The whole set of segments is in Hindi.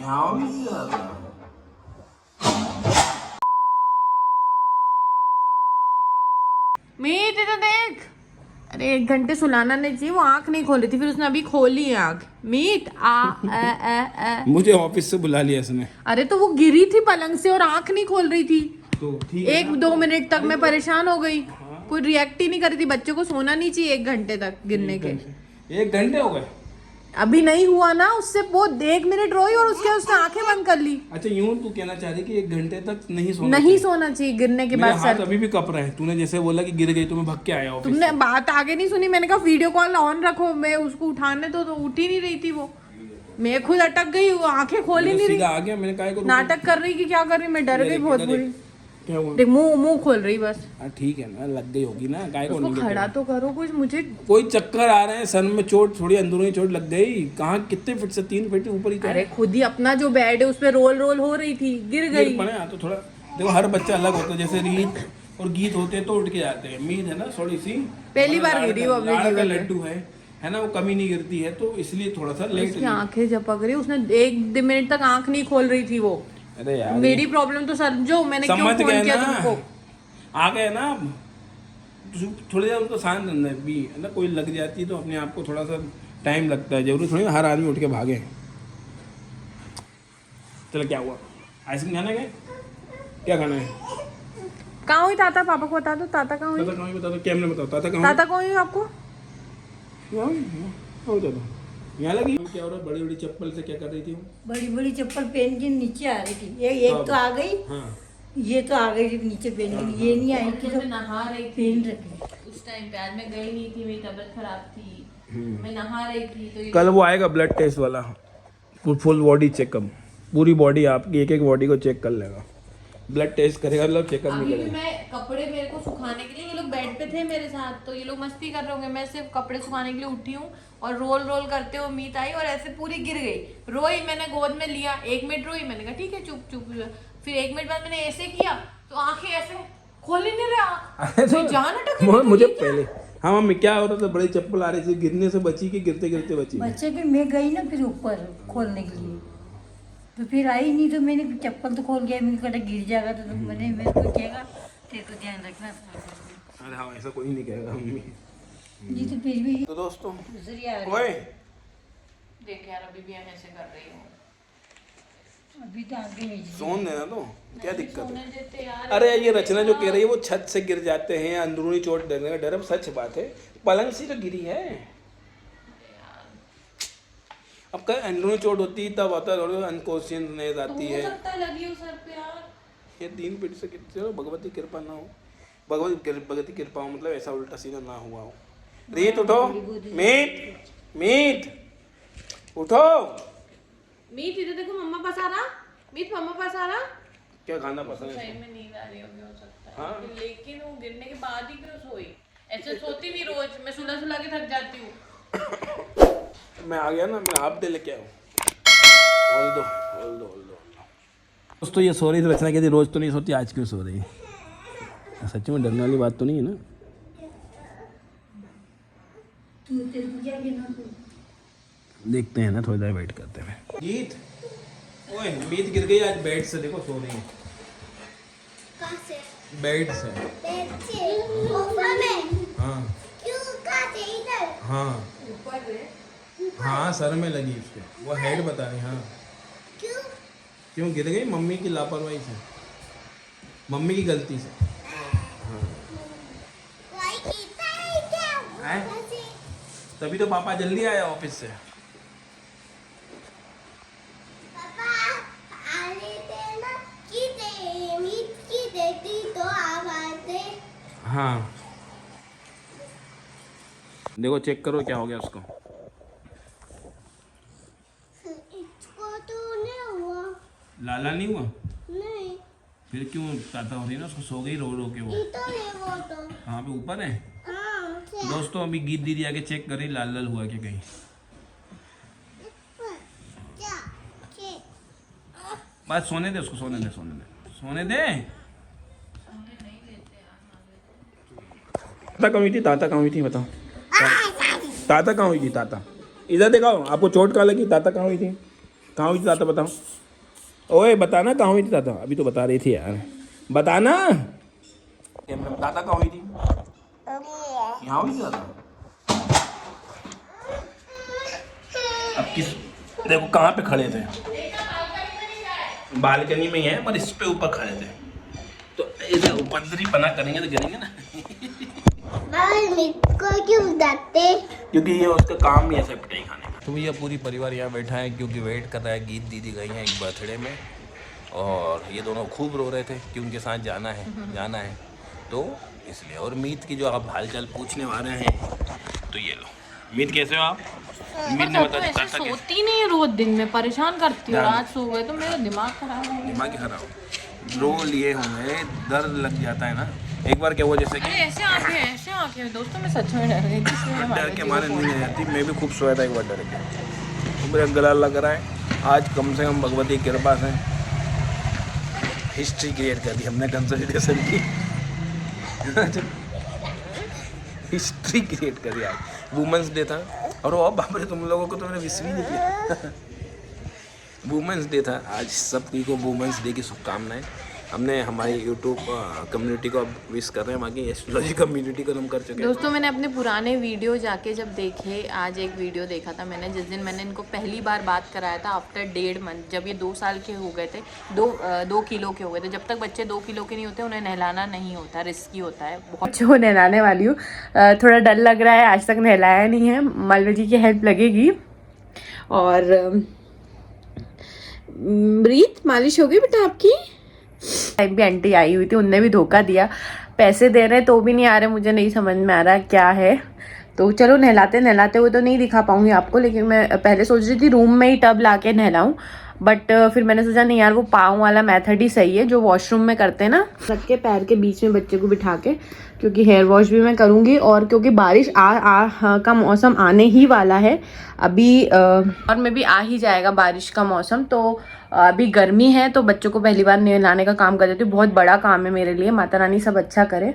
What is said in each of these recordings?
ध्यान नहीं आता। मीत इधर देख। अरे 1 घंटे सुलाना नहीं चाहिए, वो आंख नहीं खोल रही थी, फिर उसने अभी खोली है आंख। मीत मुझे ऑफिस से बुला लिया इसने। अरे तो वो गिरी थी पलंग से और आंख नहीं खोल रही थी। तो ठीक है 1-2 मिनट तक मैं परेशान हो गई। कोई रिएक्ट ही नहीं कर रही थी। बच्चों को सोना नहीं चाहिए 1 घंटे तक गिरने के। 1 घंटे हो गए। अभी नहीं हुआ ना उससे, वो 1 मिनट रोई और उसने आंखें बंद कर ली। अच्छा यूं तू कहना चाह रही कि 1 घंटे तक नहीं सोना चाहिए गिरने के बाद। हाथ अभी भी कप रहा है। तूने जैसे बोला कि गिर गई तो मैं भाग के आया ऑफिस। तुमने बात आगे नहीं सुनी। मैंने कहा वीडियो कॉल ऑन रखो, मैं उसको उठाने तो उठ ही नहीं रही थी वो। मैं खुद अटक गई, वो आंखें खोल ही नहीं रही। आ गया मैंने कहा नाटक कर रही कि क्या कर रही। मैं डर गई बहुत बुरी। क्या हुआ? देख मुंह खोल रही बस। ठीक है ना, लग गई होगी ना। काय को उसको खड़ा तो करो कुछ। मुझे कोई चक्कर आ रहे हैं, सर में चोट, थोड़ी अंदरूनी चोट लग गई। कहाँ कितने फीट से? 3 फीट ऊपर ही तो। अरे खुद ही अपना जो बेड है उस पे रोल हो रही थी, गिर गई। तो थोड़ा देखो, हर बच्चा अलग होता है। जैसे रीत और गीत होते हैं तो उठ के जाते हैं। मीत है ना थोड़ी सी पहली बार गिरी वो अपने जीवन में। लड्डू है ना, वो कमी नहीं गिरती है, तो इसलिए थोड़ा सा लेट। उसकी आंखें झपक रही। उसने 1 मिनट तक आंख नहीं खोल रही थी वो। अरे यार मेरी प्रॉब्लम तो समझो। मैंने क्यों समझ फोन गए किया ना, तुमको। आ गए ना। थोड़ी देर उनको शांत रहना है भी, है ना। कोई लग जाती है तो अपने आप को थोड़ा सा टाइम लगता है। जरूरी थोड़ी हर आदमी उठ के भागे। चलो क्या हुआ? आइसक्रीम खाना है? क्या खाना है? कहाँ हुई ताता? पापा को बता दो ताता कहाँ हुई। ताता कहाँ हुई? बता दो, कैमरे में बताओ। ताता कहाँ ताता कहाँ हुई आपको? हुई? यहाँ लगी क्या हो रहा है? बड़ी बड़ी चप्पल से क्या कर रही थी वो? बड़ी बड़ी चप्पल पहन के नीचे आ रही थी। एक तो आ गई। हाँ। ये तो आ गई नीचे पहन के। ये नहीं आई थी तो नहा रही पहन रखी। उस टाइम पे। आज मैं गई नहीं थी, मेरी तबीयत खराब थी, मैं नहा रही थी तो कल वो आएगा ब्लड टेस्ट वाला, फुल बॉडी चेकअप। पूरी बॉडी आपकी, एक एक बॉडी को चेक कर लेगा। ब्लड टेस्ट करेगा, मतलब चेकअप नहीं अभी भी करेगा। मैं कपड़े मेरे को सुखाने के लिए, ये लोग बेड पे थे मेरे साथ तो ये लोग मस्ती कर रहे होंगे। मैं सिर्फ कपड़े सुखाने के लिए उठी हूँ और रोल करते हुए मीत आई और ऐसे पूरी गिर गई। रोई, मैंने गोद में लिया। 1 मिनट रोई, मैंने कहा ठीक है चुप चुप। फिर 1 मिनट बाद मैंने ऐसे किया तो आंखें ऐसे खोल ही नहीं रहा। तो जान अटक रही मुझे थी क्या? पहले हाँ मम्मी क्या हो रहा था? बड़ी चप्पल आ रही थी, गिरने से बची कि गिरते गिरते बची? बच्चे भी मैं गई ना फिर ऊपर खोलने के लिए, तो फिर आई नहीं। तो मैंने चप्पल तो खोल गया। मैंने कहा गिर जाएगा तो मैंने मेरे को कहेगा तेरे को ध्यान रखना। अरे हाँ, ऐसा कोई नहीं कहेगा मम्मी जी। तो फिर भी तो दोस्तों दूसरी आ रही। ओए देख यार अभी भी मैं ऐसे कर रही हूँ। अभी तो आगे नहीं सोन देना तो क्या दिक्कत सोने है? देते यार। अरे ये रचना जो कह रही है वो छत से गिर जाते हैं, अंदरूनी चोट देने का डर। अब सच बात है, पलंग से तो गिरी है। अब कल अंदरूनी चोट होती तब होता है, अनकॉन्शियसनेस आती है। लगी हो सर पे यार। ये 3 फीट से गिरते हो, भगवती कृपा ना हो। भगवती कृपा हो मतलब ऐसा उल्टा सीधा ना हुआ हो। रीत उठो, मीत मीत उठो। मीत इधर देखो, मम्मा पास आ रहा। मीत मम्मा पास आ रहा। क्या खाना पसंद है? सही में नींद आ रही होगी हो सकता है। हाँ। लेकिन वो गिरने के बाद ही क्यों सोई? ऐसे सोती नहीं रोज। मैं सुला के थक जाती हूँ। मैं आ गया ना, मैं हाफ डे लेके आऊँ। बोल दो दोस्तों, ये सो रही थी। रचना कहती रोज तो नहीं सोती, आज क्यों सो रही है? सच में डरने वाली बात तो नहीं है ना? तू तेरे को क्या कहना तू? देखते हैं ना, थोड़ी देर वेट करते हैं। गीत ओए, मीत गिर गई आज बेड से। देखो सो रही है। कहाँ से? बेड से। बेड से? ऊपर में? हाँ क्यों? कहाँ से? इधर? हाँ ऊपर रे। हाँ, सर में लगी उसके। वो हेड बता रही। हाँ क्यों? क्यों गिर गई? मम्मी की लापरवाही से, मम्मी की गलती से। भाई कीता है क्या? हैं? कैसे? तभी तो पापा जल्दी आया ऑफिस से। पापा आने देना की दे मीट की देती तो आवाज दे। हाँ देखो, चेक करो क्या हो गया उसको। इसको तो नहीं हुआ। लाला नहीं हुआ? नहीं, फिर क्यों ताता हो रही है ना? उसको सो गई रो रो के वो। ये तो नहीं वो तो। कहाँ पे? ऊपर है। हाँ तो दोस्तों अभी गीत दीदी आके चेक कर रही लाल लाल हुआ क्या कहीं। क्या? क्या? बस सोने दे उसको, सोने दे। ताता कहाँ हुई थी? बताओ। ताता कहाँ हुई थी? ताता इधर दिखाओ। आपको चोट कहाँ लगी? ताता कहाँ हुई थी? कहाँ हुई थी दादा बताओ, ओए बताना कहाँ हुई थी दादा, अभी तो बता रही थी यार, बताना दादा कहाँ हुई थी, यहाँ हुई थी दादा। अब किस देखो कहाँ पे खड़े थे, बालकनी में ही है पर इस पे ऊपर खड़े थे, तो ऐसे उपद्रवी पना करेंगे तो गिरेंगे ना। को क्यों बताते? क्योंकि ये उसका काम ही ऐसे पिटाई खाने का। तो ये पूरी परिवार यहाँ बैठा है क्योंकि वेट कर रहा है, गीत दीदी गई हैं एक बर्थडे में और ये दोनों खूब रो रहे थे कि उनके साथ जाना है तो इसलिए। और मीत की जो आप हालचाल पूछने वाले हैं तो ये लो, मीत कैसे हो आप? मीत ने बता ऐसे सोती नहीं है रोज, दिन में परेशान करती हूँ, रात सो गए तो मेरा दिमाग खराब हो गया। दिमाग खराब रो लिए होंगे, दर्द लग जाता है ना। एक बार क्या हुआ जैसे कि ऐसे आंखें दोस्तों, मैं सच में डर गई थी। डर के मारे नींद नहीं आती, मैं भी खूब सोया था एक बार डर के, तो मेरा गला लग रहा है। आज कम से कम भगवती की कृपा से हिस्ट्री क्रिएट कर दी हमने, कंसल्टेशन की हिस्ट्री क्रिएट करी आज। वुमेंस डे था और वो बाप रे तुम लोगों को तो मैंने विश भी नहीं किया। वुमेंस डे था आज, सभी को वुमेंस डे की शुभकामनाएं। हमने हमारी यूट्यूब कम्युनिटी को अब विश कर रहे हैं, बाकी एस्ट्रोलॉजी कम्युनिटी को हम कर चुके हैं। दोस्तों मैंने अपने पुराने वीडियो जाके जब देखे, आज एक वीडियो देखा था मैंने जिस दिन मैंने इनको पहली बार बात कराया था आफ्टर 1.5 मंथ, जब ये 2 साल के हो गए थे, 2 किलो के हो गए थे। जब तक बच्चे 2 किलो के नहीं होते उन्हें नहलाना नहीं होता, रिस्की होता है बहुत। जो नहलाने वाली हूँ, थोड़ा डर लग रहा है, आज तक नहलाया नहीं है, मालवा जी की हेल्प लगेगी। और रीत मालिश होगी बेटा आपकी? टाइम भी आंटी आई हुई थी, उनने भी धोखा दिया, पैसे दे रहे तो भी नहीं आ रहे, मुझे नहीं समझ में आ रहा क्या है। तो चलो नहलाते हुए तो नहीं दिखा पाऊंगी आपको, लेकिन मैं पहले सोच रही थी रूम में ही टब ला के नहलाऊँ, बट फिर मैंने सोचा नहीं यार, वो पाँव वाला मेथड ही सही है जो वॉशरूम में करते हैं ना, रख के पैर के बीच में बच्चे को बिठा के, क्योंकि हेयर वॉश भी मैं करूँगी और क्योंकि बारिश का मौसम आने ही वाला है अभी, और में भी आ ही जाएगा बारिश का मौसम। तो अभी गर्मी है तो बच्चों को पहली बार नहलाने का काम कर देती हूँ, बहुत बड़ा काम है मेरे लिए, माता रानी सब अच्छा करे।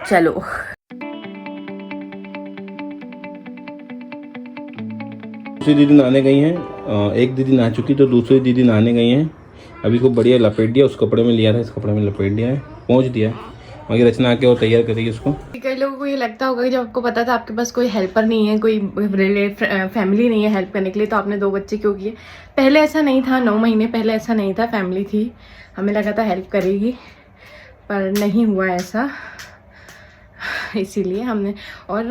चलो दूसरी दीदी नहाने गई हैं, एक दीदी नहा चुकी तो दूसरी दीदी नहाने गई हैं। अभी को बढ़िया लपेट दिया, उस कपड़े में लिया था, इस कपड़े में लपेट दिया है, पहुँच दिया है। बाकी रचना आके वो तैयार करेगी उसको। कई लोगों को ये लगता होगा कि जब आपको पता था आपके पास कोई हेल्पर नहीं है, कोई फैमिली नहीं है हेल्प करने के लिए, तो आपने 2 बच्चे क्यों किए? पहले ऐसा नहीं था, 9 महीने पहले ऐसा नहीं था, फैमिली थी, हमें लगा था हेल्प करेगी, पर नहीं हुआ ऐसा, इसीलिए हमने। और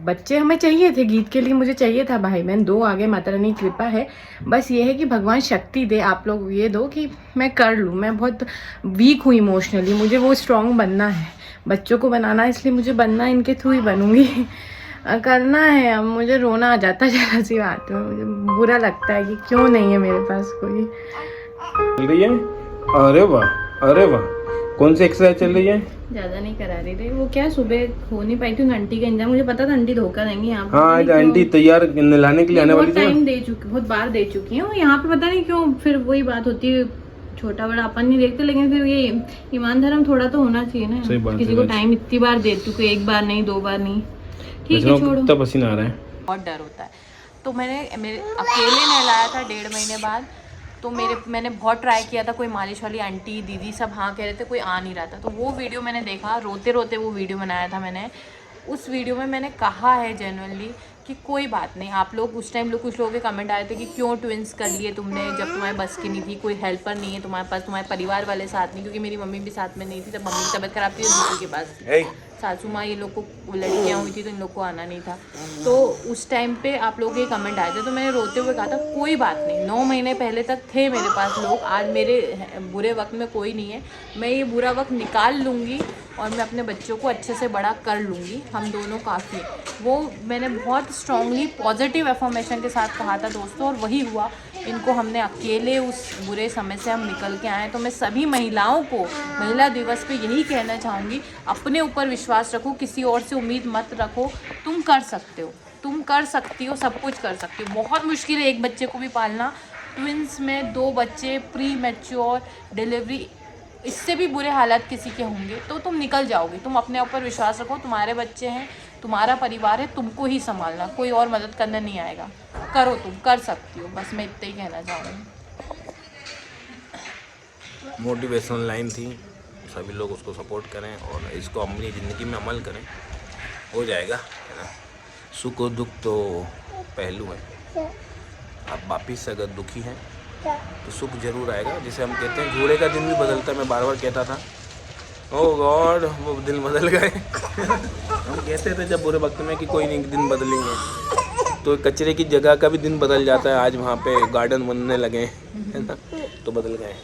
बच्चे हमें चाहिए थे, गीत के लिए मुझे चाहिए था भाई बहन 2 आगे, माता रानी की कृपा है। बस ये है कि भगवान शक्ति दे, आप लोग ये दो कि मैं कर लूँ। मैं बहुत वीक हूँ इमोशनली, मुझे वो स्ट्रॉन्ग बनना है, बच्चों को बनाना है, इसलिए मुझे बनना इनके थ्रू ही बनूंगी। करना है। अब मुझे रोना आ जाता है जरा सी बात में, मुझे बुरा लगता है कि क्यों नहीं है मेरे पास कोई। चल रही है? अरे वाह, अरे वाह, कौन सी एक्सरसाइज चल रही है? ज्यादा नहीं करा रही थी, वो क्या सुबह हो नहीं पाई थी आंटी का इंतजाम, मुझे पता था आंटी धोखा देंगी यहाँ पे। हाँ आज आंटी तैयार नहलाने के लिए आने वाली थी, टाइम दे चुकी, बहुत बार दे चुकी है, यहाँ पे पता नहीं क्यों फिर वही बात होती है, छोटा बड़ा अपन नहीं देखते, लेकिन फिर ये ईमान धर्म थोड़ा तो होना चाहिए ना, किसी को टाइम इतनी बार दे चुके, 1 बार नहीं 2 बार नहीं, ठीक है छोड़ो। कितना पसीना आ रहा है, बहुत डर होता है। तो मैंने अकेले नहलाया था 1.5 महीने बाद, तो मैंने बहुत ट्राई किया था, कोई मालिश वाली आंटी दीदी सब हाँ कह रहे थे, कोई आ नहीं रहा था। तो वो वीडियो मैंने देखा, रोते रोते वो वीडियो बनाया था मैंने। उस वीडियो में मैंने कहा है जेन्युइनली कि कोई बात नहीं, आप लोग उस टाइम कुछ लोगों के कमेंट आए थे कि क्यों ट्विंस कर लिए तुमने जब तुम्हारे बस की नहीं थी, कोई हेल्पर नहीं है तुम्हारे पास, तुम्हारे परिवार वाले साथ नहीं, क्योंकि मेरी मम्मी भी साथ में नहीं थी, तब मम्मी की तबीयत खराब थी और दूसरी के पास सासू माँ, ये लोग को लड़कियाँ हुई थी तो इन लोग को आना नहीं था। तो उस टाइम पे आप लोग के कमेंट आए थे, तो मैंने रोते हुए कहा था कोई बात नहीं, 9 महीने पहले तक थे मेरे पास लोग, आज मेरे बुरे वक्त में कोई नहीं है, मैं ये बुरा वक्त निकाल लूँगी और मैं अपने बच्चों को अच्छे से बड़ा कर लूँगी, हम दोनों काफ़ी। वो मैंने बहुत स्ट्रांगली पॉजिटिव एफर्मेशन के साथ कहा था दोस्तों, और वही हुआ। इनको हमने अकेले उस बुरे समय से हम निकल के आए। तो मैं सभी महिलाओं को महिला दिवस पे यही कहना चाहूँगी, अपने ऊपर विश्वास रखो, किसी और से उम्मीद मत रखो, तुम कर सकते हो, तुम कर सकती हो, सब कुछ कर सकती हो। बहुत मुश्किल है एक बच्चे को भी पालना, ट्विंस में 2 बच्चे, प्री मैच्योर डिलीवरी, इससे भी बुरे हालात किसी के होंगे, तो तुम निकल जाओगे। तुम अपने ऊपर विश्वास रखो, तुम्हारे बच्चे हैं, तुम्हारा परिवार है, तुमको ही संभालना, कोई और मदद करने नहीं आएगा। करो, तुम कर सकती हो, बस मैं इतना ही कहना चाहूँगी। मोटिवेशनल लाइन थी, सभी लोग उसको सपोर्ट करें और इसको अपनी ज़िंदगी में अमल करें, हो जाएगा, है ना। सुख और दुख तो पहलू है। आप वापिस अगर दुखी हैं तो सुख जरूर आएगा। जिसे हम कहते हैं घोड़े का दिन भी बदलता है, मैं बार बार कहता था, ओह गॉड वो दिन बदल गए। हम कहते थे जब बुरे वक्त में कि कोई नहीं दिन बदलेंगे, तो कचरे की जगह का भी दिन बदल जाता है। आज वहाँ पे गार्डन बनने लगे, है ना, तो बदल गए।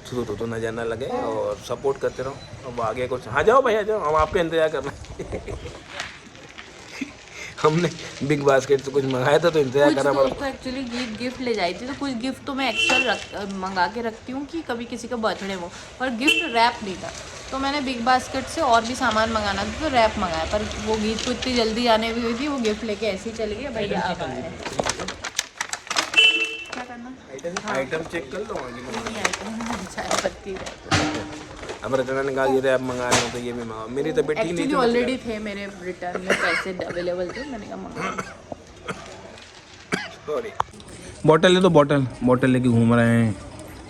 तो न जाना लगे और सपोर्ट करते रहो। अब आगे कुछ, हाँ जाओ भैया जाओ, हम आपका इंतजार कर रहे हैं। हमने बिग बास्केट से कुछ मंगाया था तो इंतजार करना पड़ा। तो एक्चुअली गिफ्ट ले जाई थी, तो कुछ गिफ्ट तो मैं एक्स्ट्रा मंगा के रखती हूँ कि कभी किसी का बर्थडे हो, पर गिफ्ट रैप नहीं था। तो मैंने बिग बास्केट से और भी सामान मंगाना था तो रैप मंगाया, पर वो गीत को इतनी जल्दी आने भी हुई थी, वो गिफ्ट लेके ऐसे ही चली गई। भैया अब आए हैं। क्या करना, आइटम चेक कर लो। चाय पत्ती अब रचना ने कहा ये रैप मंगा रहे हो तो ये भी मंगाओ। मेरी तबीयत ठीक नहीं थी, ऑलरेडी थे मेरे रिटर्न में पैसे अवेलेबल थे, मैंने कहा मंगा। सॉरी। बॉटल है तो बॉटल लेके घूम रहे हैं।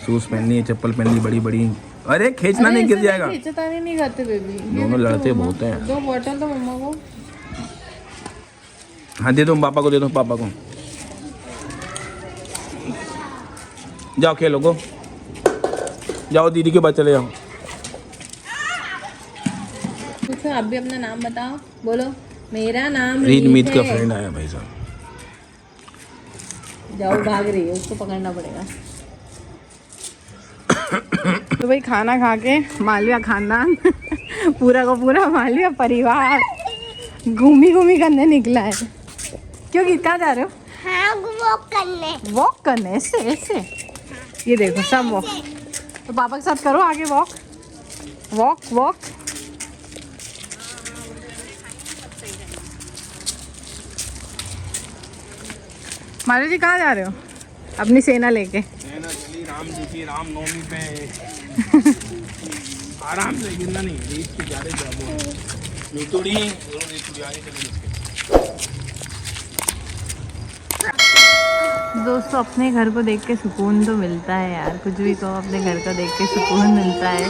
शूज पहन लिए, चप्पल पहन ली बड़ी बड़ी। अरे खींचना नहीं, गिर जाएगा। खींचतानी नहीं खाते बेबी, दोनों लड़ते बहुत हैं। दो बॉटल तो मम्मा को। हाँ दे दो पापा को, दे दो पापा को। जाओ खेलो गो, जाओ दीदी के पास चले जाओ। पूछो, आप भी अपना नाम बताओ, बोलो मेरा नाम रीत मीत का है। फ्रेंड आया भाई साहब। जाओ, भाग रही है, उसको पकड़ना पड़ेगा। तो भाई खाना खा के मालविया खानदान पूरा का पूरा मालविया परिवार घूमी करने निकला है। क्यों गीत, कहाँ जा रहे हो? हाँ वॉक करने, ऐसे ये देखो सब वॉक। तो पापा के साथ करो आगे वॉक। मालवी जी कहाँ जा रहे हो अपनी सेना लेके? राम जी की रामनवमी पे आराम से, गिरना नहीं, रीत की जा रहे दोस्तों, अपने घर को देख के सुकून तो मिलता है यार, कुछ भी कहो, अपने घर को देख के सुकून मिलता है।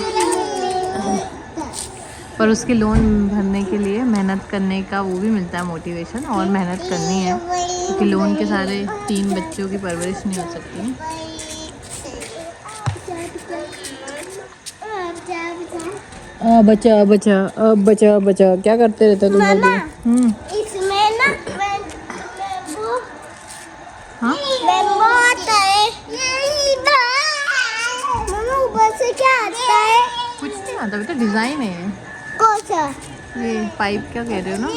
पर उसके लोन भरने के लिए मेहनत करने का वो भी मिलता है मोटिवेशन, और मेहनत करनी है क्योंकि लोन के सारे 3 बच्चों की परवरिश नहीं हो सकती। बचा क्या करते रहते हो तुम लोग? इसमें ना वो हाँ, मैंगो आता है। मम्मा ऊपर से क्या आता है? कुछ नहीं आता बेटा, डिजाइन है कौन सा? ये पाइप, क्या कह रहे हो ना?